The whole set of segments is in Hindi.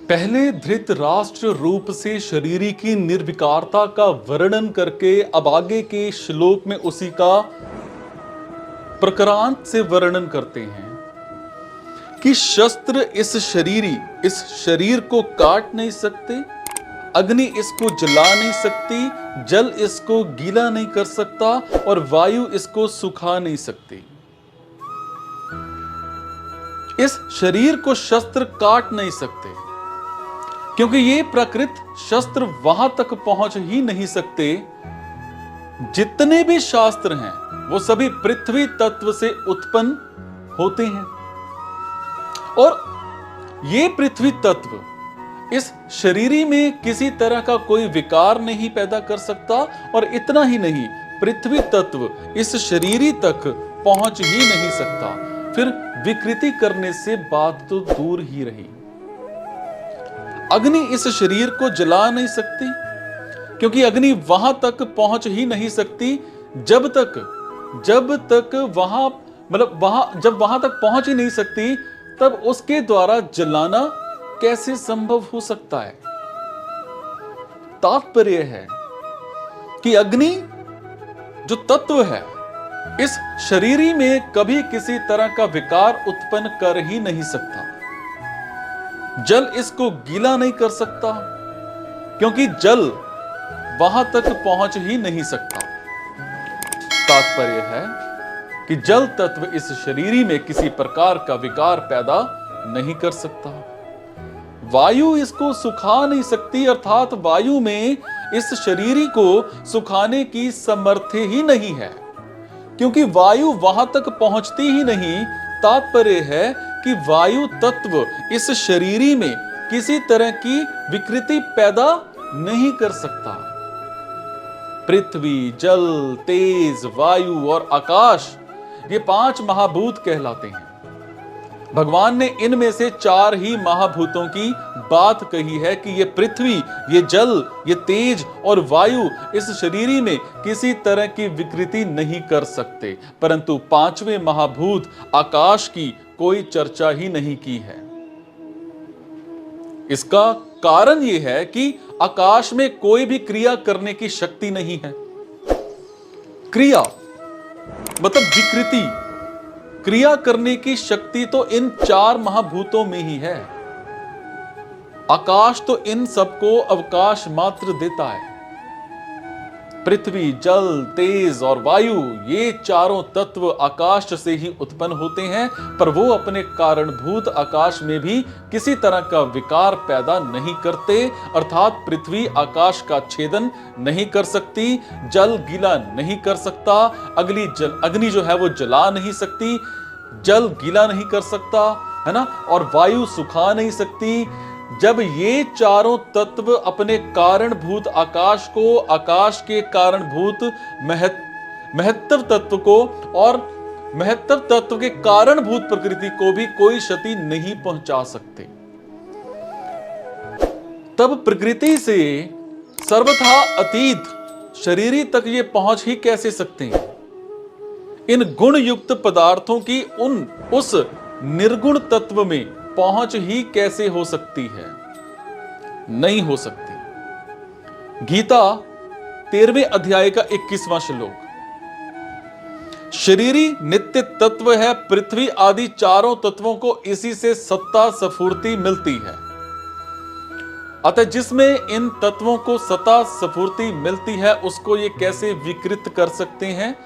पहले धृतराष्ट्र रूप से शरीरी की निर्विकारता का वर्णन करके अब आगे के श्लोक में उसी का प्रकरांत से वर्णन करते हैं कि शस्त्र इस शरीर को काट नहीं सकते, अग्नि इसको जला नहीं सकती, जल इसको गीला नहीं कर सकता और वायु इसको सुखा नहीं सकती। इस शरीर को शस्त्र काट नहीं सकते क्योंकि ये प्रकृत शस्त्र वहां तक पहुंच ही नहीं सकते। जितने भी शास्त्र हैं वो सभी पृथ्वी तत्व से उत्पन्न होते हैं और ये पृथ्वी तत्व इस शरीरी में किसी तरह का कोई विकार नहीं पैदा कर सकता और इतना ही नहीं, पृथ्वी तत्व इस शरीरी तक पहुंच ही नहीं सकता। फिर विकृति करने से बात तो दूर ही रही। अग्नि इस शरीर को जला नहीं सकती क्योंकि अग्नि वहां तक पहुंच ही नहीं सकती जब तक वहां तक पहुंच ही नहीं सकती, तब उसके द्वारा जलाना कैसे संभव हो सकता है। तात्पर्य है कि अग्नि जो तत्व है इस शरीरी में कभी किसी तरह का विकार उत्पन्न कर ही नहीं सकता। जल इसको गीला नहीं कर सकता क्योंकि जल वहां तक पहुंच ही नहीं सकता। तात्पर्य है कि जल तत्व इस शरीरी में किसी प्रकार का विकार पैदा नहीं कर सकता। वायु इसको सुखा नहीं सकती, अर्थात वायु में इस शरीरी को सुखाने की सामर्थ्य ही नहीं है क्योंकि वायु वहां तक पहुंचती ही नहीं। तात्पर्य है कि वायु तत्व इस शरीरी में किसी तरह की विकृति पैदा नहीं कर सकता। पृथ्वी, जल, तेज, वायु और आकाश ये 5 महाभूत कहलाते हैं। भगवान ने इनमें से 4 ही महाभूतों की बात कही है कि ये पृथ्वी, ये जल, ये तेज और वायु इस शरीरी में किसी तरह की विकृति नहीं कर सकते, परंतु 5वें महाभूत आकाश की कोई चर्चा ही नहीं की है। इसका कारण यह है कि आकाश में कोई भी क्रिया करने की शक्ति नहीं है। क्रिया मतलब विकृति, क्रिया करने की शक्ति तो इन 4 महाभूतों में ही है। आकाश तो इन सबको अवकाश मात्र देता है। पृथ्वी, जल, तेज और वायु ये चारों तत्व आकाश से ही उत्पन्न होते हैं, पर वो अपने कारणभूत आकाश में भी किसी तरह का विकार पैदा नहीं करते, अर्थात पृथ्वी आकाश का छेदन नहीं कर सकती, जल गीला नहीं कर सकता, अग्नि जो है वो जला नहीं सकती, जल गीला नहीं कर सकता, है ना, और वायु सुखा नहीं सकती। जब ये चारों तत्व अपने कारणभूत आकाश को, आकाश के कारणभूत महत्व तत्व को और महत्व तत्व के कारणभूत प्रकृति को भी कोई क्षति नहीं पहुंचा सकते, तब प्रकृति से सर्वथा अतीत शरीरी तक ये पहुंच ही कैसे सकते हैं। इन गुण युक्त पदार्थों की उस निर्गुण तत्व में पहुंच ही कैसे हो सकती है, नहीं हो सकती। गीता 13वें अध्याय का 21वां श्लोक, शरीरी नित्य तत्व है, पृथ्वी आदि चारों तत्वों को इसी से सत्ता स्फूर्ति मिलती है। अतः जिसमें इन तत्वों को सत्ता स्फूर्ति मिलती है उसको ये कैसे विकृत कर सकते हैं।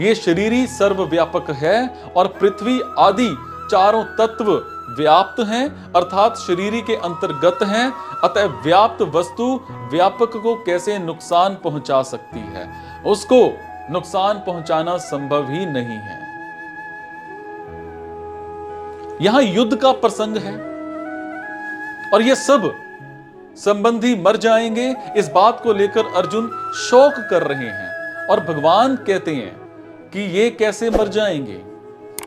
ये शरीरी सर्वव्यापक है और पृथ्वी आदि चारों तत्व व्याप्त हैं, अर्थात शरीरी के अंतर्गत हैं। अतः व्याप्त वस्तु व्यापक को कैसे नुकसान पहुंचा सकती है, उसको नुकसान पहुंचाना संभव ही नहीं है। यहां युद्ध का प्रसंग है और ये सब संबंधी मर जाएंगे, इस बात को लेकर अर्जुन शोक कर रहे हैं और भगवान कहते हैं कि ये कैसे मर जाएंगे,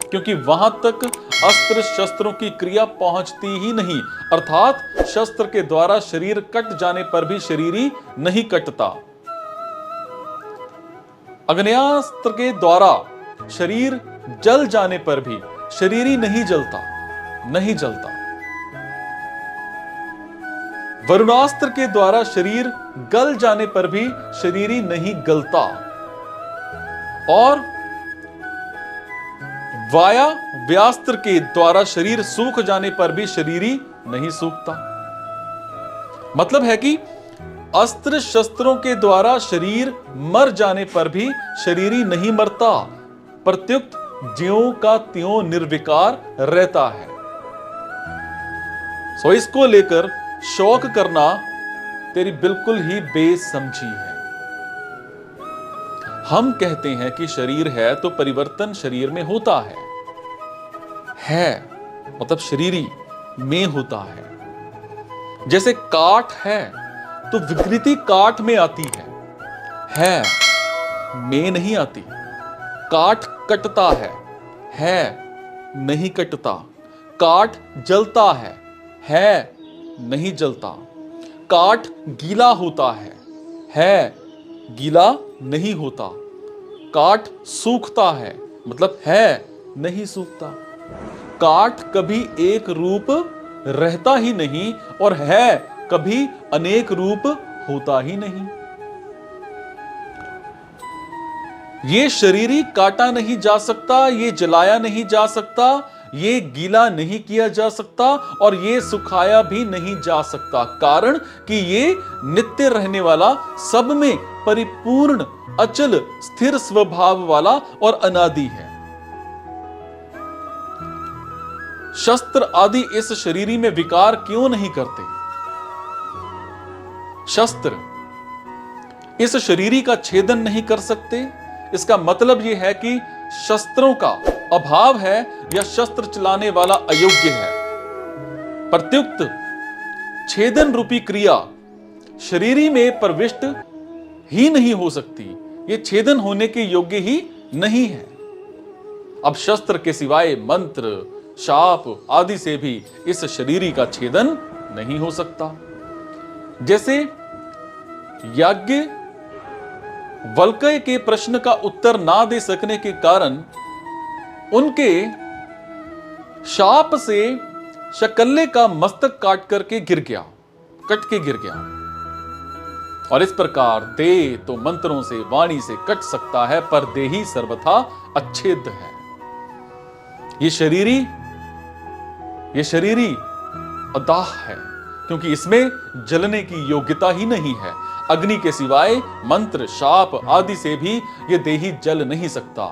क्योंकि वहां तक अस्त्र शस्त्रों की क्रिया पहुंचती ही नहीं, अर्थात शस्त्र के द्वारा शरीर कट जाने पर भी शरीरी नहीं कटता। अग्नेयास्त्र के द्वारा शरीर जल जाने पर भी शरीरी नहीं जलता। वरुणास्त्र के द्वारा शरीर गल जाने पर भी शरीरी नहीं गलता, और वायव्यास्त्र के द्वारा शरीर सूख जाने पर भी शरीरी नहीं सूखता। मतलब है कि अस्त्र शस्त्रों के द्वारा शरीर मर जाने पर भी शरीरी नहीं मरता, प्रत्युक्त ज्यों का त्यों निर्विकार रहता है। सो इसको लेकर शौक करना तेरी बिल्कुल ही बेसमझी है। हम कहते हैं कि शरीर है तो परिवर्तन शरीर में होता है मतलब शरीरी में होता है। जैसे काठ है तो विकृति काठ में आती है में नहीं आती। काठ कटता है नहीं कटता। काठ जलता है नहीं जलता। काठ गीला होता है गीला नहीं होता। काठ सूखता है मतलब है नहीं सूखता। काठ कभी एक रूप रहता ही नहीं और है कभी अनेक रूप होता ही नहीं। ये शरीरी काटा नहीं जा सकता, ये जलाया नहीं जा सकता, ये गीला नहीं किया जा सकता और ये सुखाया भी नहीं जा सकता। कारण कि ये नित्य रहने वाला, सब में परिपूर्ण अचल स्थिर स्वभाव वाला और अनादि है। शस्त्र आदि इस शरीरी में विकार क्यों नहीं करते? शस्त्र इस शरीरी का छेदन नहीं कर सकते। इसका मतलब यह है कि शस्त्रों का अभाव है या शस्त्र चलाने वाला अयोग्य है। प्रत्युक्त छेदन रूपी क्रिया शरीरी में प्रविष्ट ही नहीं हो सकती। यह छेदन होने के योग्य ही नहीं है। अब शस्त्र के सिवाय मंत्र, शाप आदि से भी इस शरीरी का छेदन नहीं हो सकता। जैसे याज्ञ वल्क्य के प्रश्न का उत्तर ना दे सकने के कारण उनके शाप से शकल्ले का मस्तक काट करके गिर गया, कट के गिर गया। और इस प्रकार देह तो मंत्रों से, वाणी से कट सकता है, पर देही सर्वथा अच्छेद है। ये शरीरी अदाह है, क्योंकि इसमें जलने की योग्यता ही नहीं है। अग्नि के सिवाय मंत्र, शाप आदि से भी यह देही जल नहीं सकता।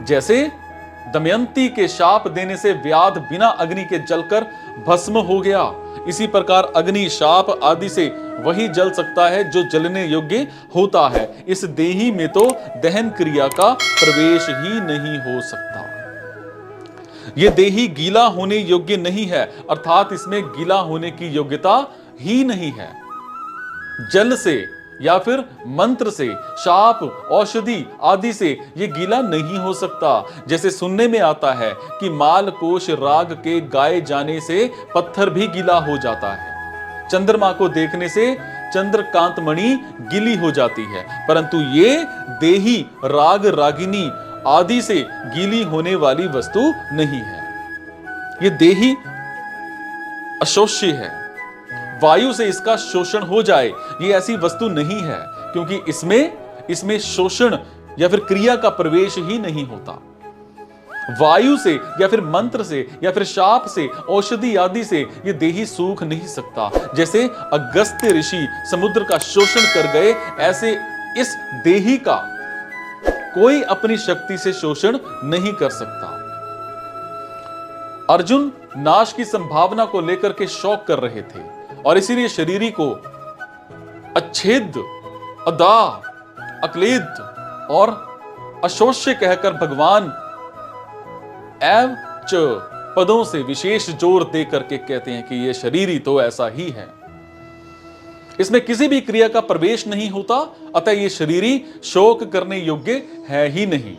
जैसे दमयंती के शाप देने से व्याध बिना अग्नि के जलकर भस्म हो गया, इसी प्रकार अग्नि, शाप आदि से वही जल सकता है जो जलने योग्य होता है। इस देही में तो दहन क्रिया का प्रवेश ही नहीं हो सकता। यह देही गीला होने योग्य नहीं है, अर्थात इसमें गीला होने की योग्यता ही नहीं है। जल से या फिर मंत्र से, शाप, औषधि आदि से यह गीला नहीं हो सकता। जैसे सुनने में आता है कि मालकोश राग के गाए जाने से पत्थर भी गीला हो जाता है। चंद्रमा को देखने से चंद्रकांत मणि गीली हो जाती है, परंतु ये देही राग, रागिनी आदि से गीली होने वाली वस्तु नहीं है। ये देही अशोष्य है। वायु से इसका शोषण हो जाए, ये ऐसी वस्तु नहीं है, क्योंकि इसमें शोषण या फिर क्रिया का प्रवेश ही नहीं होता। वायु से या फिर मंत्र से या फिर शाप से, औषधि आदि से ये देही सूख नहीं सकता। जैसे अगस्त्य ऋषि समुद्र का शोषण कर गए, ऐसे इस देही का कोई अपनी शक्ति से शोषण नहीं कर सकता। अर्जुन नाश की संभावना को लेकर के शौक कर रहे थे और इसीलिए शरीरी को अच्छेद, अदा, अक्लेद और अशोष्य कहकर भगवान एव च पदों से विशेष जोर दे करके कहते हैं कि यह शरीरी तो ऐसा ही है, इसमें किसी भी क्रिया का प्रवेश नहीं होता, अतः यह शरीरी शोक करने योग्य है ही नहीं।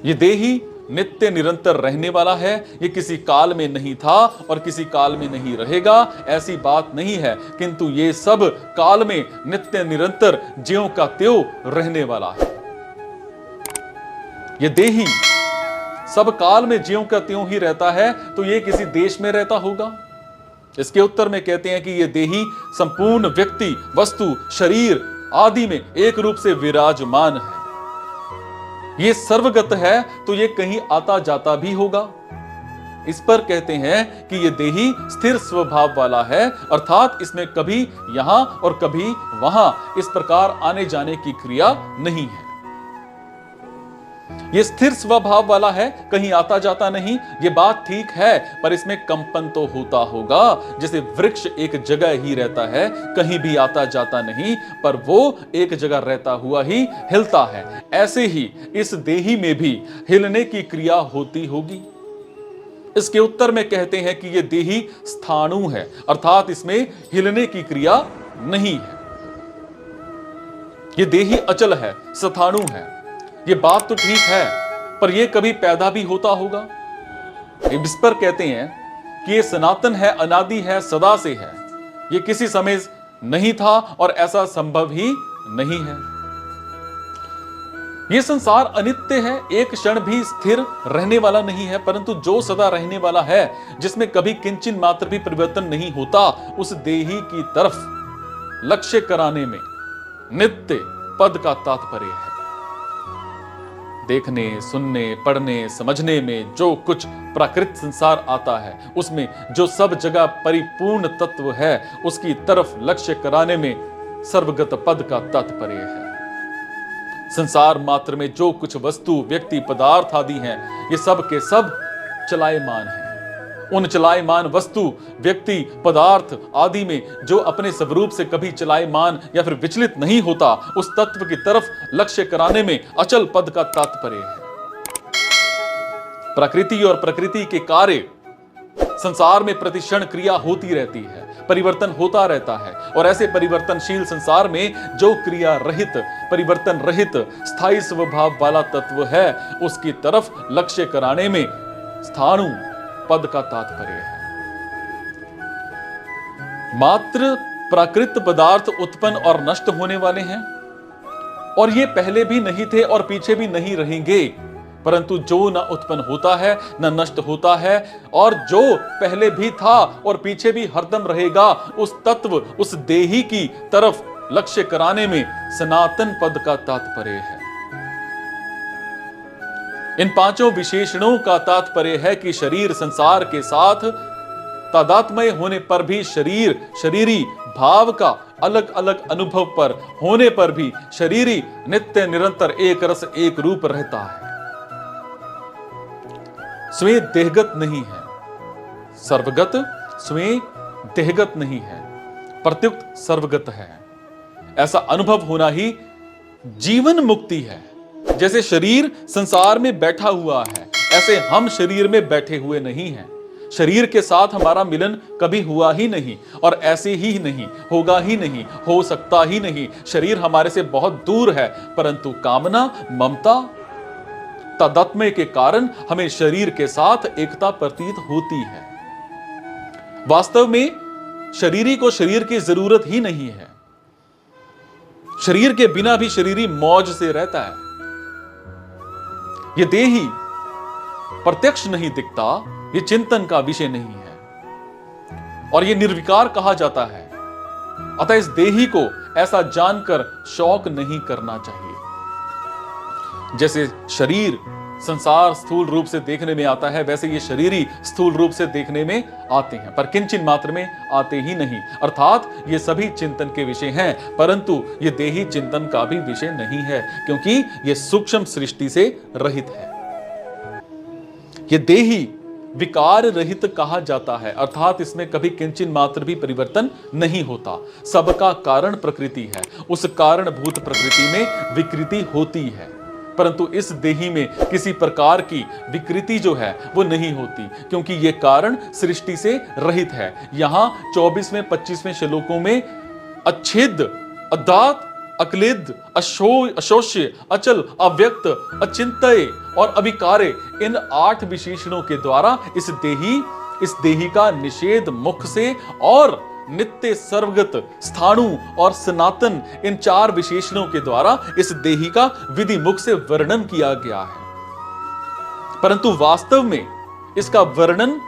यह देही नित्य निरंतर रहने वाला है। यह किसी काल में नहीं था और किसी काल में नहीं रहेगा, ऐसी बात नहीं है, किंतु यह सब काल में नित्य निरंतर ज्यों का त्यों रहने वाला है। यह देही सब काल में ज्यों का त्यों ही रहता है, तो यह किसी देश में रहता होगा, इसके उत्तर में कहते हैं कि यह देही संपूर्ण व्यक्ति, वस्तु, शरीर आदि में एक रूप से विराजमान है। यह सर्वगत है तो यह कहीं आता जाता भी होगा। इस पर कहते हैं कि यह देही स्थिर स्वभाव वाला है, अर्थात इसमें कभी यहां और कभी वहां इस प्रकार आने जाने की क्रिया नहीं है। यह स्थिर स्वभाव वाला है, कहीं आता जाता नहीं। यह बात ठीक है, पर इसमें कंपन तो होता होगा। जैसे वृक्ष एक जगह ही रहता है, कहीं भी आता जाता नहीं, पर वो एक जगह रहता हुआ ही हिलता है, ऐसे ही इस देही में भी हिलने की क्रिया होती होगी। इसके उत्तर में कहते हैं कि यह देही स्थाणु है, अर्थात इसमें हिलने की क्रिया नहीं है। यह देही अचल है, स्थाणु है। ये बात तो ठीक है, पर यह कभी पैदा भी होता होगा। इस पर कहते हैं कि यह सनातन है, अनादि है, सदा से है। यह किसी समय नहीं था और ऐसा संभव ही नहीं है। यह संसार अनित्य है, एक क्षण भी स्थिर रहने वाला नहीं है, परंतु जो सदा रहने वाला है, जिसमें कभी किंचिन मात्र भी परिवर्तन नहीं होता, उस देही की तरफ लक्ष्य कराने में नित्य पद का तात्पर्य है। देखने, सुनने, पढ़ने, समझने में जो कुछ प्राकृत संसार आता है, उसमें जो सब जगह परिपूर्ण तत्व है, उसकी तरफ लक्ष्य कराने में सर्वगत पद का तात्पर्य है। संसार मात्र में जो कुछ वस्तु, व्यक्ति, पदार्थ आदि हैं, ये सब के सब चलायमान हैं। उन चलायमान वस्तु, व्यक्ति, पदार्थ आदि में जो अपने स्वरूप से कभी चलायमान या फिर विचलित नहीं होता, उस तत्व की तरफ लक्ष्य कराने में अचल पद का तात्पर्य है। प्रकृति और प्रकृति के कार्य संसार में प्रतिक्षण क्रिया होती रहती है, परिवर्तन होता रहता है, और ऐसे परिवर्तनशील संसार में जो क्रिया रहित, परिवर्तन रहित, स्थायी स्वभाव वाला तत्व है, उसकी तरफ लक्ष्य कराने में स्थाणु पद का तात्पर्य है। मात्र प्राकृत पदार्थ उत्पन्न और नष्ट होने वाले हैं, और ये पहले भी नहीं थे और पीछे भी नहीं रहेंगे, परंतु जो न उत्पन्न होता है न नष्ट होता है, और जो पहले भी था और पीछे भी हरदम रहेगा, उस तत्व, उस देही की तरफ लक्ष्य कराने में सनातन पद का तात्पर्य है। इन पांचों विशेषणों का तात्पर्य है कि शरीर संसार के साथ तादात्म्य होने पर भी शरीर, शरीरी भाव का अलग अलग अनुभव पर होने पर भी शरीरी नित्य निरंतर एक रस एक रूप रहता है। स्वयं देहगत नहीं है, सर्वगत स्वयं देहगत नहीं है, प्रत्युक्त सर्वगत है। ऐसा अनुभव होना ही जीवन मुक्ति है। जैसे शरीर संसार में बैठा हुआ है, ऐसे हम शरीर में बैठे हुए नहीं हैं। शरीर के साथ हमारा मिलन कभी हुआ ही नहीं, और ऐसे ही नहीं होगा, ही नहीं हो सकता ही नहीं। शरीर हमारे से बहुत दूर है, परंतु कामना, ममता, तादात्म्य के कारण हमें शरीर के साथ एकता प्रतीत होती है। वास्तव में शरीरी को शरीर की जरूरत ही नहीं है। शरीर के बिना भी शरीरी मौज से रहता है। ये देही प्रत्यक्ष नहीं दिखता, ये चिंतन का विषय नहीं है, और ये निर्विकार कहा जाता है। अतः इस देही को ऐसा जानकर शौक नहीं करना चाहिए। जैसे शरीर संसार स्थूल रूप से देखने में आता है, वैसे ये शरीरी स्थूल रूप से देखने में आते हैं, पर किंचिन मात्र में आते ही नहीं। अर्थात ये सभी चिंतन के विषय हैं, परंतु ये देही चिंतन का भी विषय नहीं है, क्योंकि ये सूक्ष्म सृष्टि से रहित है। ये देही विकार रहित कहा जाता है, अर्थात इसमें कभी किंचिन मात्र भी परिवर्तन नहीं होता। सबका कारण प्रकृति है, उस कारणभूत प्रकृति में विकृति होती है, परंतु इस देही में किसी प्रकार की विकृति जो है वो नहीं होती, क्योंकि ये कारण सृष्टि से रहित है। यहां 24वें 25वें श्लोकों में अच्छेद, अदात, अक्लिद, अशोष्य, अचल, अव्यक्त, अचिंत्य और अविकार्य, इन 8 विशेषणों के द्वारा इस देही का निषेध मुख से और नित्य, सर्वगत, स्थाणु और सनातन, इन 4 विशेषणों के द्वारा इस देही का विधि मुख से वर्णन किया गया है। परंतु वास्तव में इसका वर्णन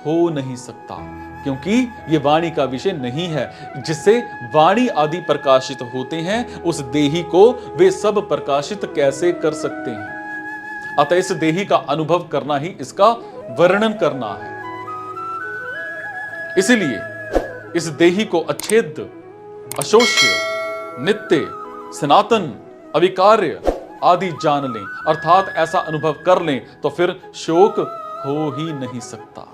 हो नहीं सकता, क्योंकि ये वाणी का विषय नहीं है। जिससे वाणी आदि प्रकाशित होते हैं, उस देही को वे सब प्रकाशित कैसे कर सकते हैं? अतः इस देही का अनुभव करना ही इसका वर्णन करना है। इसलिए इस देही को अच्छेद्य, अशोष्य, नित्य, सनातन, अविकार्य आदि जान लें, अर्थात ऐसा अनुभव कर लें, तो फिर शोक हो ही नहीं सकता।